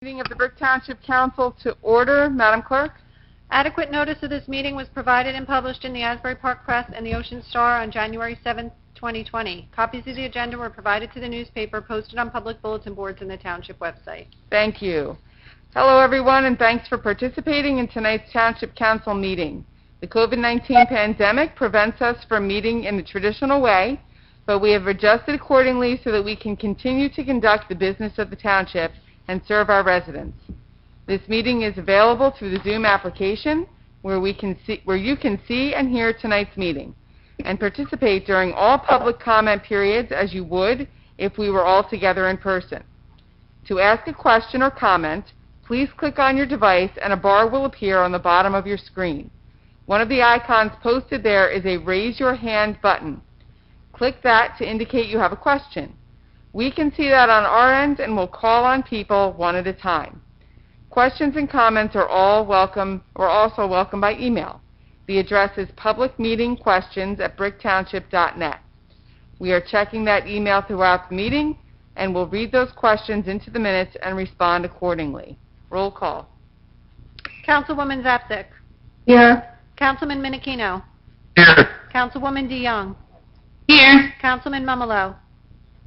Meeting of the Brick Township Council to order. Madam Clerk? Adequate notice of this meeting was provided and published in the Asbury Park Press and the Ocean Star on January 7, 2020. Copies of the agenda were provided to the newspaper, posted on public bulletin boards and the Township website. Thank you. Hello, everyone, and thanks for participating in tonight's Township Council meeting. The COVID-19 pandemic prevents us from meeting in the traditional way, but we have adjusted accordingly so that we can continue to conduct the business of the Township and serve our residents. This meeting is available through the Zoom application where you can see and hear tonight's meeting and participate during all public comment periods as you would if we were all together in person. To ask a question or comment, please click on your device and a bar will appear on the bottom of your screen. One of the icons posted there is a Raise Your Hand button. Click that to indicate you have a question. We can see that on our end and we'll call on people one at a time. Questions and comments are also welcome by email. The address is publicmeetingquestions@bricktownship.net. We are checking that email throughout the meeting and will read those questions into the minutes and respond accordingly. Roll call. Councilwoman Zapsik. Here. Councilman Minikino. Here. Councilwoman DeYoung. Here. Councilman Mumolo.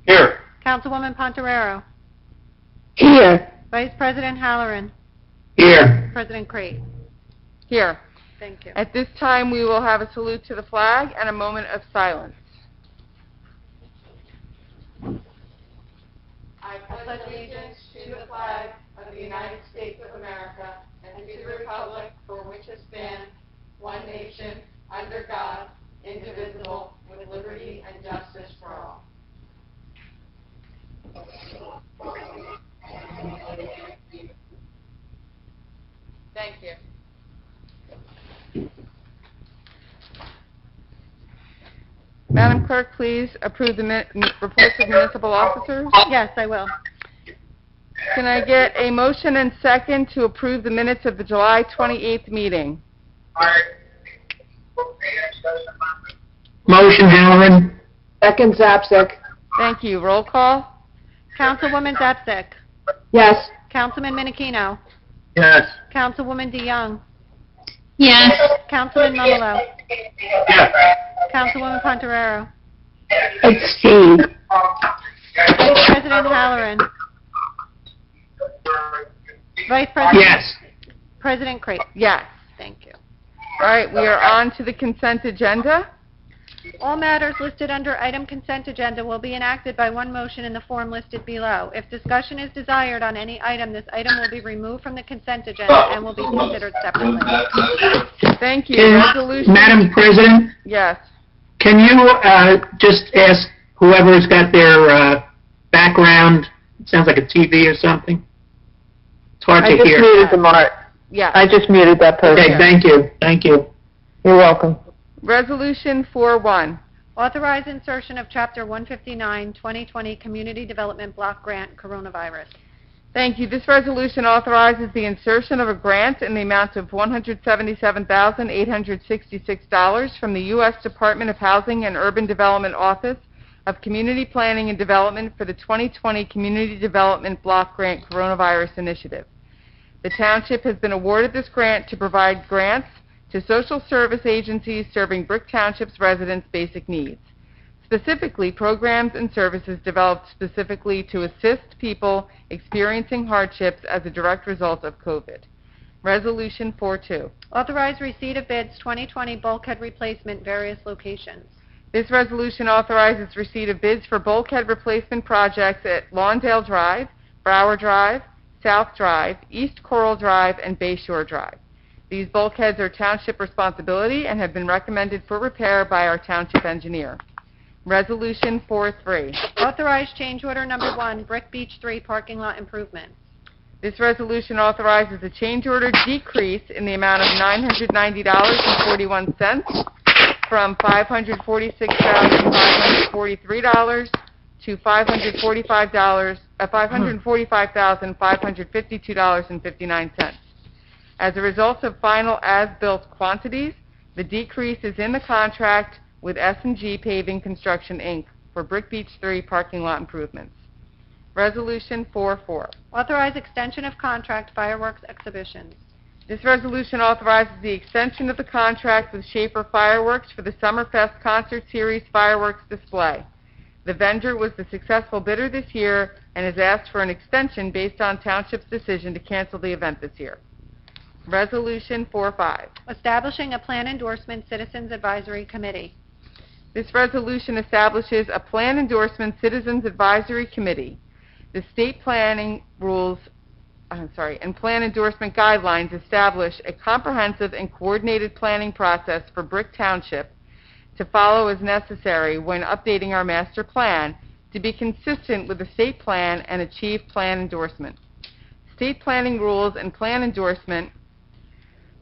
Here. Councilwoman Pontorero. Here. Vice President Halloran. Here. President Crate. Here. Thank you. At this time, we will have a salute to the flag and a moment of silence. I pledge allegiance to the flag of the United States of America and to the republic for which it stands, one nation, under God, indivisible, with liberty and justice for all. Thank you. Madam Clerk, please approve the reports of municipal officers. Yes, I will. Can I get a motion and second to approve the minutes of the July 28th meeting? Motion, Halloran. Second, Zapsik. Thank you. Roll call. Councilwoman Zapsik. Yes. Councilman Minikino. Yes. Councilwoman DeYoung. Yes. Councilman Mumolo. Yes. Councilwoman Pontorero. Abstain. Vice President Halloran. Vice President. Yes. President Crate. Yes. Thank you. All right, we are on to the consent agenda. All matters listed under item consent agenda will be enacted by one motion in the form listed below. If discussion is desired on any item, this item will be removed from the consent agenda and will be considered separately. Thank you. Resolution. Madam President, Yes. can you just ask whoever's got their background, it sounds like a TV or something? It's hard to I just hear. muted the Mart. Yes. I just muted that person. Okay, thank you. Thank you. You're welcome. Resolution 4-1. Authorize insertion of Chapter 159, 2020 Community Development Block Grant, Coronavirus. Thank you. This resolution authorizes the insertion of a grant in the amount of $177,866 from the U.S. Department of Housing and Urban Development Office of Community Planning and Development for the 2020 Community Development Block Grant Coronavirus Initiative. The Township has been awarded this grant to provide grants to social service agencies serving Brick Township's residents' basic needs, specifically programs and services developed specifically to assist people experiencing hardships as a direct result of COVID. Resolution 4-2. Authorize receipt of bids 2020 bulkhead replacement, various locations. This resolution authorizes receipt of bids for bulkhead replacement projects at Lawndale Drive, Brower Drive, South Drive, East Coral Drive, and Bayshore Drive. These bulkheads are Township responsibility and have been recommended for repair by our Township engineer. Resolution 4-3. Authorize change order number 1, Brick Beach 3 parking lot improvements. This resolution authorizes a change order decrease in the amount of $990.41 from $546,543 to $545,552.59. As a result of final as-built quantities, the decrease is in the contract with S&G Paving Construction, Inc. for Brick Beach 3 parking lot improvements. Resolution 4-4. Authorize extension of contract fireworks exhibitions. This resolution authorizes the extension of the contract with Schaefer Fireworks for the Summerfest Concert Series fireworks display. The vendor was the successful bidder this year and has asked for an extension based on Township's decision to cancel the event this year. Resolution 4-5. Establishing a plan endorsement Citizens Advisory Committee. This resolution establishes a Plan Endorsement Citizens Advisory Committee. The state planning rules, and plan endorsement guidelines establish a comprehensive and coordinated planning process for Brick Township to follow as necessary when updating our master plan to be consistent with the state plan and achieve plan endorsement. State planning rules and plan endorsement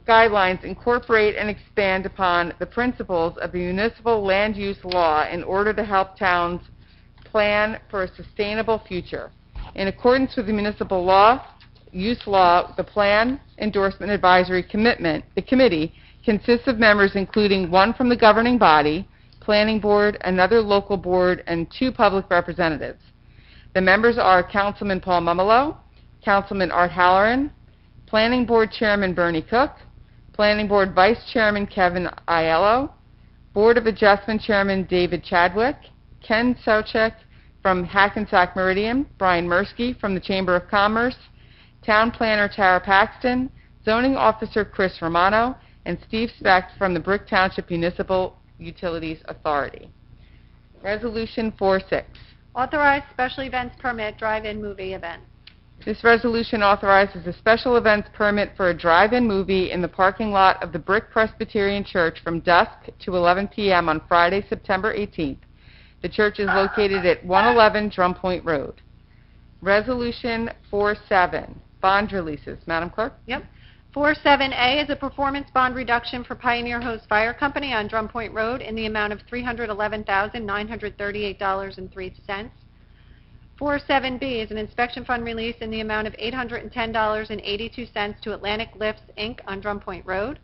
guidelines incorporate and expand upon the principles of the municipal land use law in order to help towns plan for a sustainable future. In accordance with the municipal use law, the Plan Endorsement Advisory Committee consists of members including one from the governing body, planning board, another local board, and 2 public representatives. The members are Councilman Paul Mumolo, Councilman Art Halloran, Planning Board Chairman Bernie Cook, Planning Board Vice Chairman Kevin Aiello, Board of Adjustment Chairman David Chadwick, Ken Socek from Hackensack Meridian, Brian Mirsky from the Chamber of Commerce, Town Planner Tara Paxton, Zoning Officer Chris Romano, and Steve Specht from the Brick Township Municipal Utilities Authority. Resolution 4-6. Authorize special events permit drive-in movie event. This resolution authorizes a special events permit for a drive-in movie in the parking lot of the Brick Presbyterian Church from dusk to 11 p.m. on Friday, September 18th. The church is located at 111 Drum Point Road. Resolution 4-7. Bond releases. Madam Clerk? Yep. 47A is a performance bond reduction for Pioneer Hose Fire Company on Drum Point Road in the amount of $311,938.03. 47B is an inspection fund release in the amount of $810.82 to Atlantic Lifts, Inc. on Drum Point Road.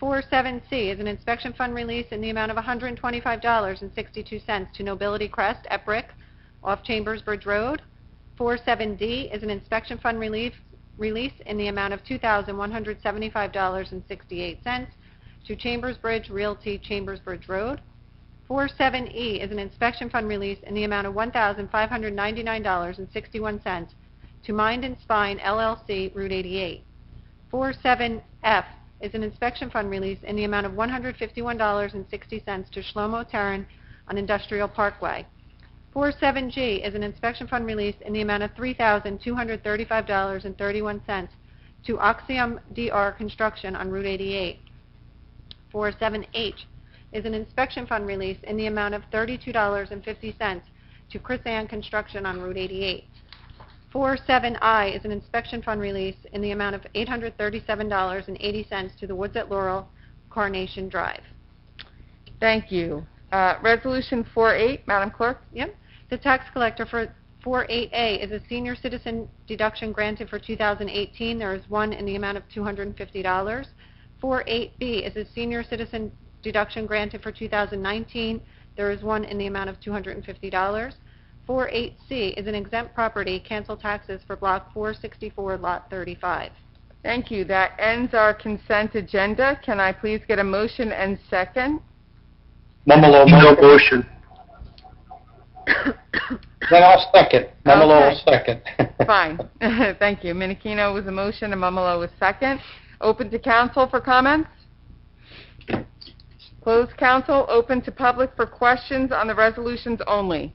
47C is an inspection fund release in the amount of $125.62 to Nobility Crest at Brick off Chambersbridge Road. 47D is an inspection fund release in the amount of $2,175.68 to Chambersbridge Realty, Chambersbridge Road. 47E is an inspection fund release in the amount of $1,599.61 to Mind and Spine, LLC, Route 88. 47F is an inspection fund release in the amount of $151.60 to Shlomo Terran on Industrial Parkway. 47G is an inspection fund release in the amount of $3,235.31 to Oxium DR Construction on Route 88. 47H is an inspection fund release in the amount of $32.50 to Chris Ann Construction on Route 88. 47I is an inspection fund release in the amount of $837.80 to the Woods at Laurel, Carnation Drive. Thank you. Resolution 4-8, Madam Clerk? Yep. The tax collector for 48A is a senior citizen deduction granted for 2018. There is one in the amount of $250. 48B is a senior citizen deduction granted for 2019. There is one in the amount of $250. 48C is an exempt property, cancel taxes for Block 464, Lot 35. Thank you. That ends our consent agenda. Can I please get a motion and second? Mumolo, no motion. Then I'll second. Mumolo will second. Fine. Thank you. Minikino was a motion and Mumolo was second. Open to council for comments? Closed council. Open to public for questions on the resolutions only.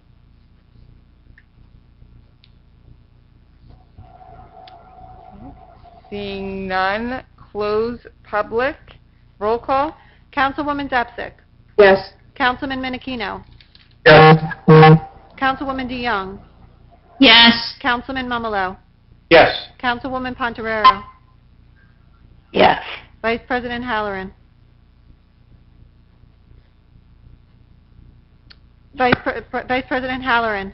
Seeing none, close public. Roll call. Councilwoman Depsick. Yes. Councilman Minikino. Yes. Councilwoman DeYoung. Yes. Councilman Mumolo. Yes. Councilwoman Pontorero. Yes. Vice President Halloran. Vice President Halloran.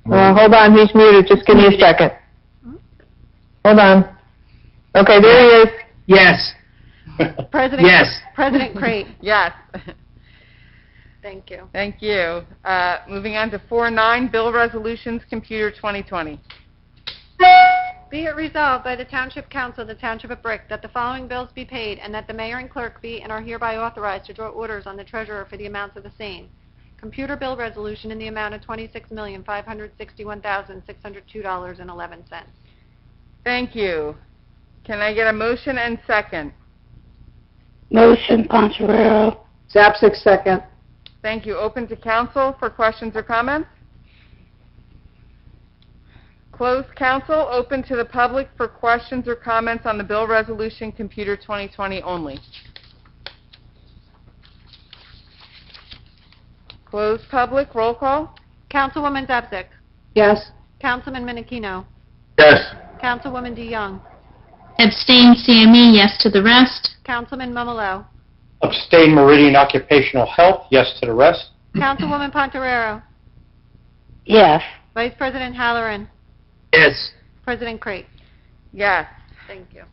Hold on, he's muted. Just give me a second. Hold on. Okay, there he is. Yes. President Yes. President Crate. Yes. Thank you. Thank you. Moving on to 4.9, Bill Resolutions, Computer 2020. Be it resolved by the Township Council of the Township of Brick that the following bills be paid and that the mayor and clerk be and are hereby authorized to draw orders on the treasurer for the amounts of the same. Computer bill resolution in the amount of $26,561,602.11. Thank you. Can I get a motion and second? Motion, Poncherero. Zapsik, second. Thank you. Open to council for questions or comments? Closed council, open to the public for questions or comments on the bill resolution Computer 2020 only. Closed public, roll call? Councilwoman Zapsik. Yes. Councilman Menachino. Yes. Councilwoman DeYoung. Abstain, CME, yes to the rest. Councilman Mumalo. Abstain Meridian Occupational Health, yes to the rest. Councilwoman Pontorero. Yes. Vice President Halloran. Yes. President Crate. Yes. Thank you.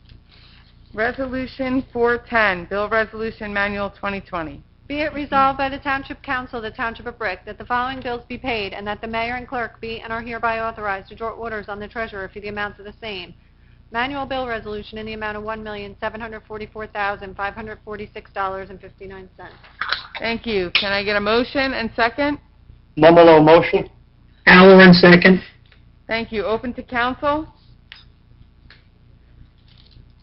Resolution 410, Bill Resolution Manual 2020. Be it resolved by the Township Council of the Township of Brick that the following bills be paid and that the mayor and clerk be and are hereby authorized to draw orders on the treasurer for the amounts of the same. Manual bill resolution in the amount of $1,744,546.59. Thank you. Can I get a motion and second? Mumalo motion. Halloran, second. Thank you. Open to council?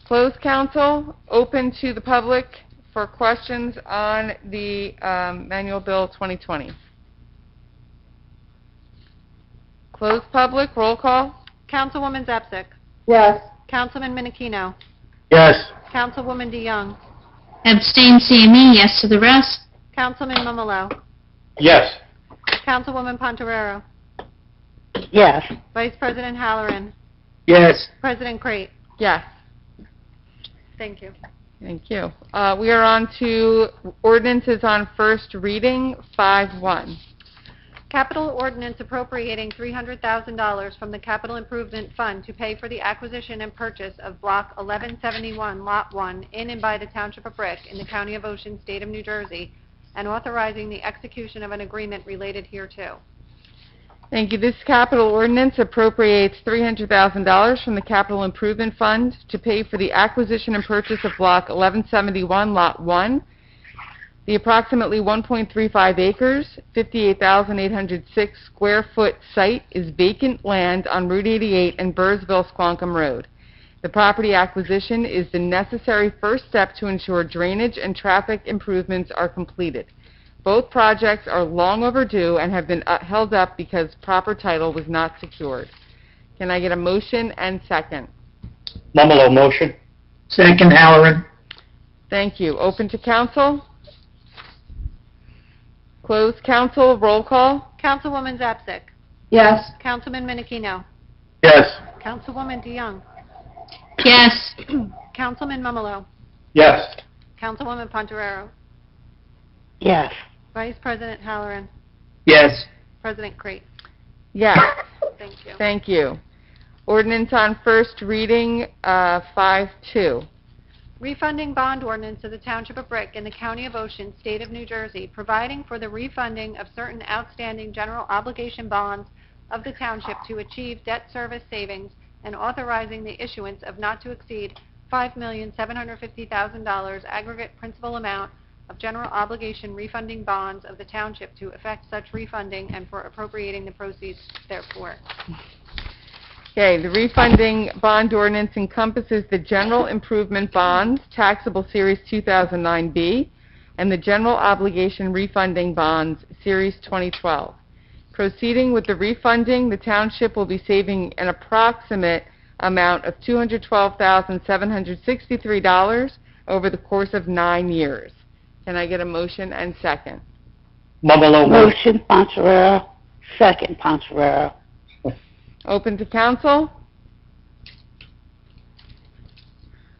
Closed council, open to the public for questions on the Manual Bill 2020. Closed public, roll call? Councilwoman Zapsik. Yes. Councilman Menachino. Yes. Councilwoman DeYoung. Abstain, CME, yes to the rest. Councilman Mumalo. Yes. Councilwoman Pontorero. Yes. Vice President Halloran. Yes. President Crate. Yes. Thank you. Thank you. We are on to ordinances on first reading, 5-1. Capital ordinance appropriating $300,000 from the Capital Improvement Fund to pay for the acquisition and purchase of Block 1171, Lot 1, in and by the Township of Brick in the County of Ocean, State of New Jersey, and authorizing the execution of an agreement related hereto. Thank you. This capital ordinance appropriates $300,000 from the Capital Improvement Fund to pay for the acquisition and purchase of Block 1171, Lot 1. The approximately 1.35 acres, 58,806 square foot site is vacant land on Route 88 and Burrsville-Squonkam Road. The property acquisition is the necessary first step to ensure drainage and traffic improvements are completed. Both projects are long overdue and have been held up because proper title was not secured. Can I get a motion and second? Mumalo motion. Second, Halloran. Thank you. Open to council? Closed council, roll call? Councilwoman Zapsik. Yes. Councilman Menachino. Yes. Councilwoman DeYoung. Yes. Councilman Mumalo. Yes. Councilwoman Pontorero. Yes. Vice President Halloran. Yes. President Crate. Yes. Thank you. Thank you. Ordinance on first reading, 5-2. Refunding bond ordinance of the Township of Brick in the County of Ocean, State of New Jersey, providing for the refunding of certain outstanding general obligation bonds of the Township to achieve debt service savings and authorizing the issuance of not to exceed $5,750,000 aggregate principal amount of general obligation refunding bonds of the Township to effect such refunding and for appropriating the proceeds therefor. Okay, the refunding bond ordinance encompasses the general improvement bonds, taxable Series 2009B, and the general obligation refunding bonds, Series 2012. Proceeding with the refunding, the township will be saving an approximate amount of $212,763 over the course of 9 years. Can I get a motion and second? Mumalo motion. Motion, Poncherero. Second, Poncherero. Open to council?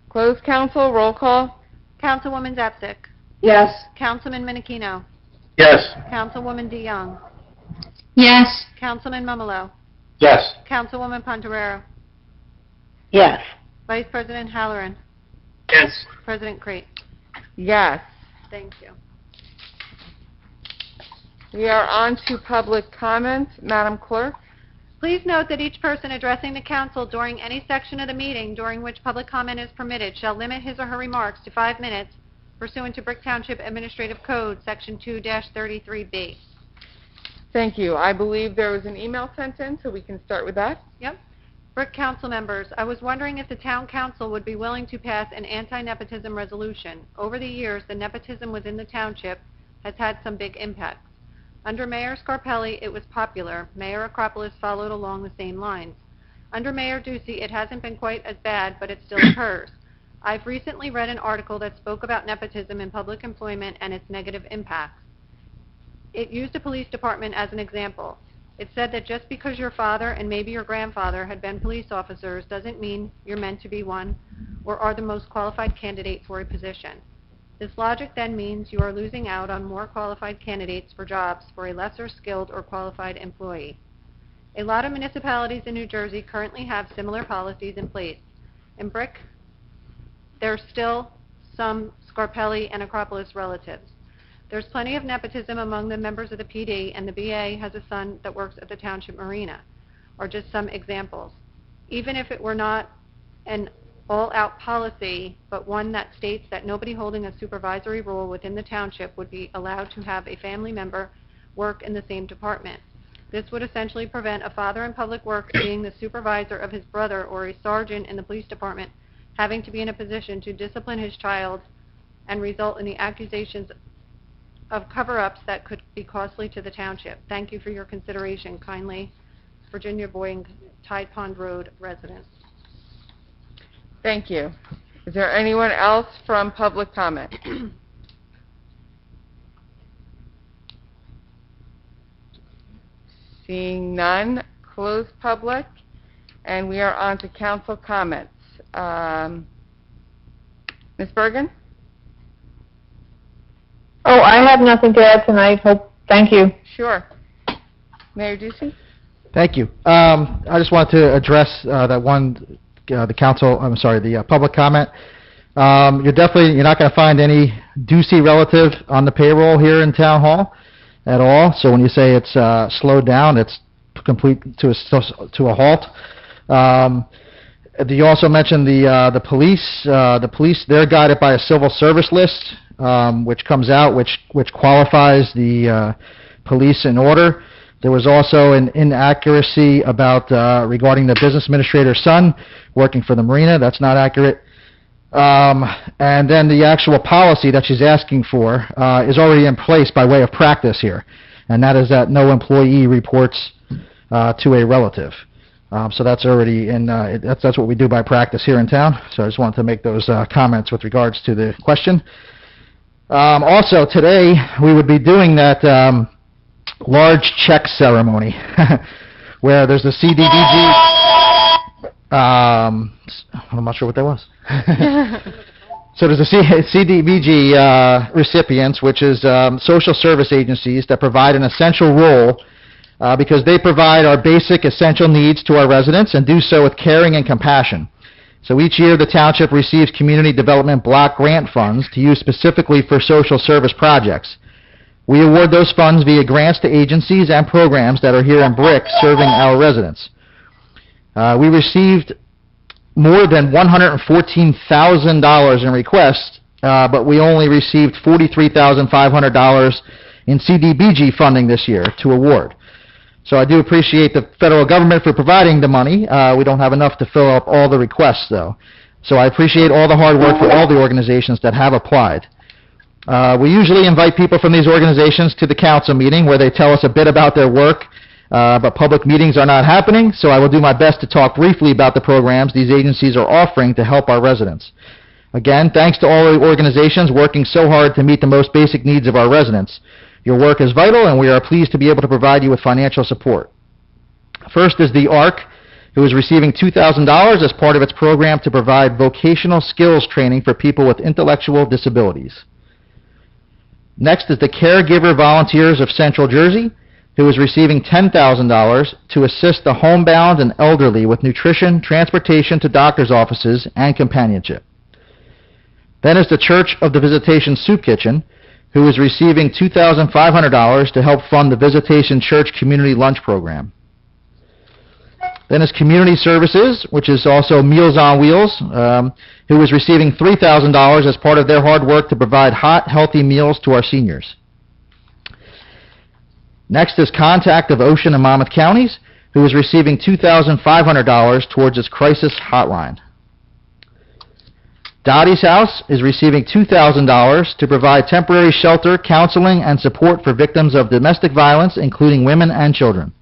Closed council, roll call? Councilwoman Zapsik. Yes. Councilman Menachino. Yes. Councilwoman DeYoung. Yes. Councilman Mumalo. Yes. Councilwoman Pontorero. Yes. Vice President Halloran. Yes. President Crate. Yes. Thank you. We are on to public comment. Madam Clerk? Please note that each person addressing the council during any section of the meeting during which public comment is permitted shall limit his or her remarks to 5 minutes pursuant to Brick Township Administrative Code, Section 2-33B. Thank you. I believe there was an email sent in, so we can start with that. Yep. Brick Council members, I was wondering if the Town Council would be willing to pass an anti-nepotism resolution. Over the years, the nepotism within the township has had some big impacts. Under Mayor Scarpelli, it was popular. Mayor Acropolis followed along the same lines. Under Mayor Ducey, it hasn't been quite as bad, but it still occurs. I've recently read an article that spoke about nepotism in public employment and its negative impacts. It used the police department as an example. It said that just because your father and maybe your grandfather had been police officers doesn't mean you're meant to be one or are the most qualified candidate for a position. This logic then means you are losing out on more qualified candidates for jobs for a lesser skilled or qualified employee. A lot of municipalities in New Jersey currently have similar policies in place. In Brick, there's still some Scarpelli and Acropolis relatives. There's plenty of nepotism among the members of the PD, and the BA has a son that works at the Township Marina, or just some examples. Even if it were not an all-out policy, but one that states that nobody holding a supervisory role within the township would be allowed to have a family member work in the same department. This would essentially prevent a father in public works being the supervisor of his brother or a sergeant in the police department having to be in a position to discipline his child and result in the accusations of cover-ups that could be costly to the township. Thank you for your consideration. Kindly, Virginia Boying, Tide Pond Road resident. Thank you. Is there anyone else from public comment? Seeing none, close public, and we are on to council comments. Ms. Bergen? Oh, I have nothing to add tonight. Thank you. Sure. Mayor Ducey? Thank you. I just wanted to address that one, the public comment. You're not going to find any Ducey relative on the payroll here in Town Hall at all. So when you say it's slowed down, it's complete to a halt. You also mentioned the police. The police, they're guided by a civil service list, which comes out, which qualifies the police in order. There was also an inaccuracy about regarding the business administrator's son working for the marina. That's not accurate. And then the actual policy that she's asking for is already in place by way of practice here, and that is that no employee reports to a relative. So that's already in, that's what we do by practice here in town. So I just wanted to make those comments with regards to the question. Also, today we would be doing that large check ceremony where there's a CDBG. I'm not sure what that was. So there's a CDBG recipients, which is social service agencies that provide an essential role because they provide our basic essential needs to our residents and do so with caring and compassion. So each year the township receives community development block grant funds to use specifically for social service projects. We award those funds via grants to agencies and programs that are here in Brick serving our residents. We received more than $114,000 in requests, but we only received $43,500 in CDBG funding this year to award. So I do appreciate the federal government for providing the money. We don't have enough to fill up all the requests, though. So I appreciate all the hard work for all the organizations that have applied. We usually invite people from these organizations to the council meeting where they tell us a bit about their work, but public meetings are not happening, so I will do my best to talk briefly about the programs these agencies are offering to help our residents. Again, thanks to all the organizations working so hard to meet the most basic needs of our residents. Your work is vital, and we are pleased to be able to provide you with financial support. First is the ARC, who is receiving $2,000 as part of its program to provide vocational skills training for people with intellectual disabilities. Next is the Caregiver Volunteers of Central Jersey, who is receiving $10,000 to assist the homebound and elderly with nutrition, transportation to doctor's offices, and companionship. Then is the Church of the Visitation Soup Kitchen, who is receiving $2,500 to help fund the Visitation Church Community Lunch Program. Then is Community Services, which is also Meals on Wheels, who is receiving $3,000 as part of their hard work to provide hot, healthy meals to our seniors. Next is Contact of Ocean and Monmouth Counties, who is receiving $2,500 towards its crisis hotline. Dottie's House is receiving $2,000 to provide temporary shelter, counseling, and support for victims of domestic violence, including women and children.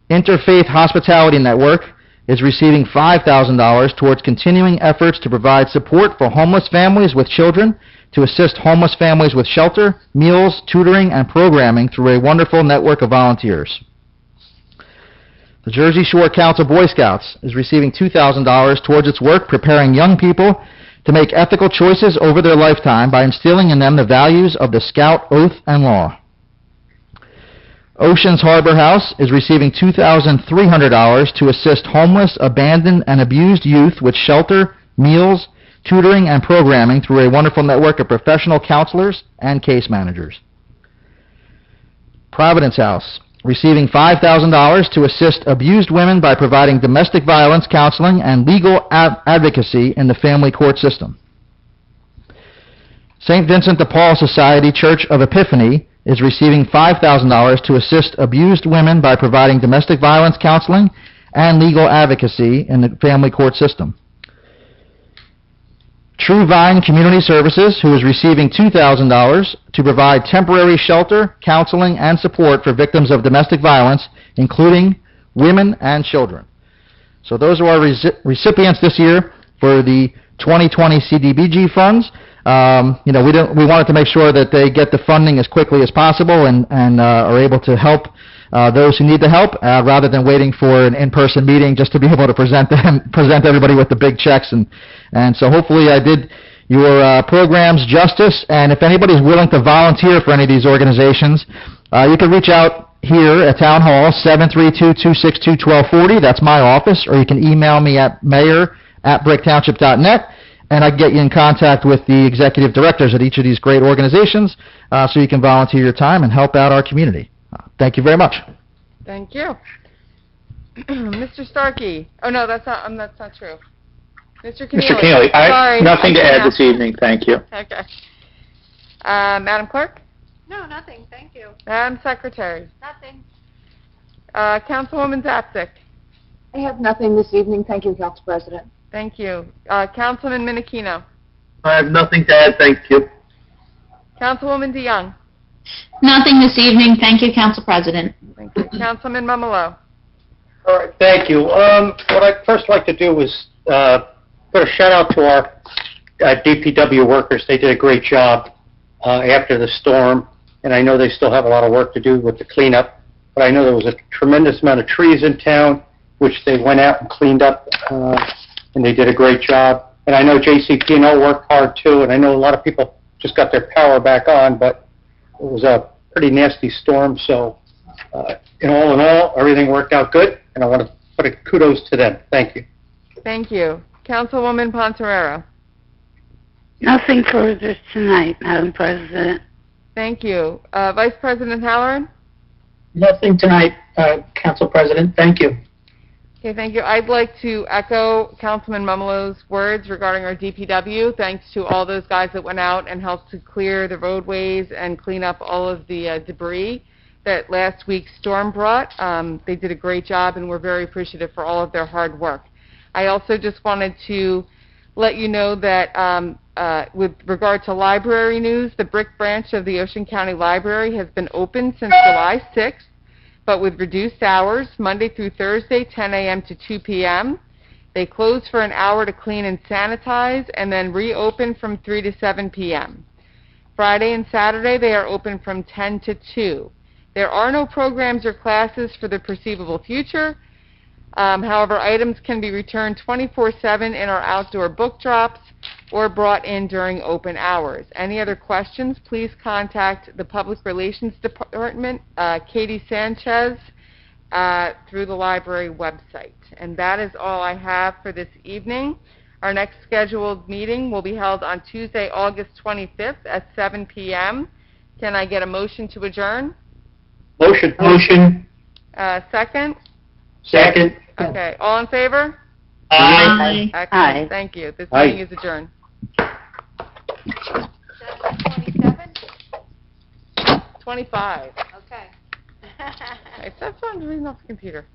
Interfaith Hospitality Network is receiving $5,000 towards continuing efforts to provide support for homeless families with children, to assist homeless families with shelter, meals, tutoring, and programming through a wonderful network of volunteers. The Jersey Shore Council Boy Scouts is receiving $2,000 towards its work preparing young people to make ethical choices over their lifetime by instilling in them the values of the Scout Oath and Law. Oceans Harbor House is receiving $2,300 to assist homeless, abandoned, and abused youth with shelter, meals, tutoring, and programming through a wonderful network of professional counselors and case managers. Providence House, receiving $5,000 to assist abused women by providing domestic violence counseling and legal advocacy in the family court system. St. Vincent de Paul Society Church of Epiphany is receiving $5,000 to assist abused women by providing domestic violence counseling and legal advocacy in the family court system. True Vine Community Services, who is receiving $2,000 to provide temporary shelter, counseling, and support for victims of domestic violence, including women and children. So those are our recipients this year for the 2020 CDBG funds. We wanted to make sure that they get the funding as quickly as possible and are able to help those who need the help, rather than waiting for an in-person meeting just to be able to present everybody with the big checks. And so hopefully I did your programs justice. And if anybody's willing to volunteer for any of these organizations, you can reach out here at Town Hall, 732-262-1240. That's my office. Or you can email me at mayor@bricktownship.net. And I can get you in contact with the executive directors at each of these great organizations, so you can volunteer your time and help out our community. Thank you very much. Thank you. Mr. Starkey. Oh, no, that's not true. Mr. Keneally. Mr. Keneally, Sorry. nothing to add this evening, thank you. Okay. Madam Clerk? No, nothing, thank you. Madam Secretary? Nothing. Councilwoman Zapsik? I have nothing this evening. Thank you, Council President. Thank you. Councilman Minikino? I have nothing to add, thank you. Councilwoman DeYoung? Nothing this evening. Thank you, Council President. Thank you. Councilman Mumolo? All right, thank you. What I'd first like to do is put a shout out to our DPW workers. They did a great job after the storm, and I know they still have a lot of work to do with the cleanup, but I know there was a tremendous amount of trees in town, which they went out and cleaned up, and they did a great job. And I know JCP&L worked hard too, and I know a lot of people just got their power back on, but it was a pretty nasty storm, so in all, everything worked out good, and I want to put a kudos to them. Thank you. Thank you. Councilwoman Pontorero? Nothing further tonight, Madam President. Thank you. Vice President Halloran? Nothing tonight, Council President, thank you. Okay, thank you. I'd like to echo Councilman Mumolo's words regarding our DPW. Thanks to all those guys that went out and helped to clear the roadways and clean up all of the debris that last week's storm brought. They did a great job, and we're very appreciative for all of their hard work. I also just wanted to let you know that with regard to library news, the Brick branch of the Ocean County Library has been open since July 6th, but with reduced hours, Monday through Thursday, 10 a.m. to 2 p.m. They close for an hour to clean and sanitize, and then reopen from 3 to 7 p.m. Friday and Saturday, they are open from 10 to 2. There are no programs or classes for the foreseeable future. However, items can be returned 24/7 in our outdoor book drops or brought in during open hours. Any other questions, please contact the Public Relations Department, Katie Sanchez, through the library website. And that is all I have for this evening. Our next scheduled meeting will be held on Tuesday, August 25th at 7 p.m. Can I get a motion to adjourn? Motion. Second? Second. Okay, all in favor? Aye. Excellent, Aye. thank you. This Aye. meeting is adjourned. 27? 25. Okay. That's what I'm reading off the computer.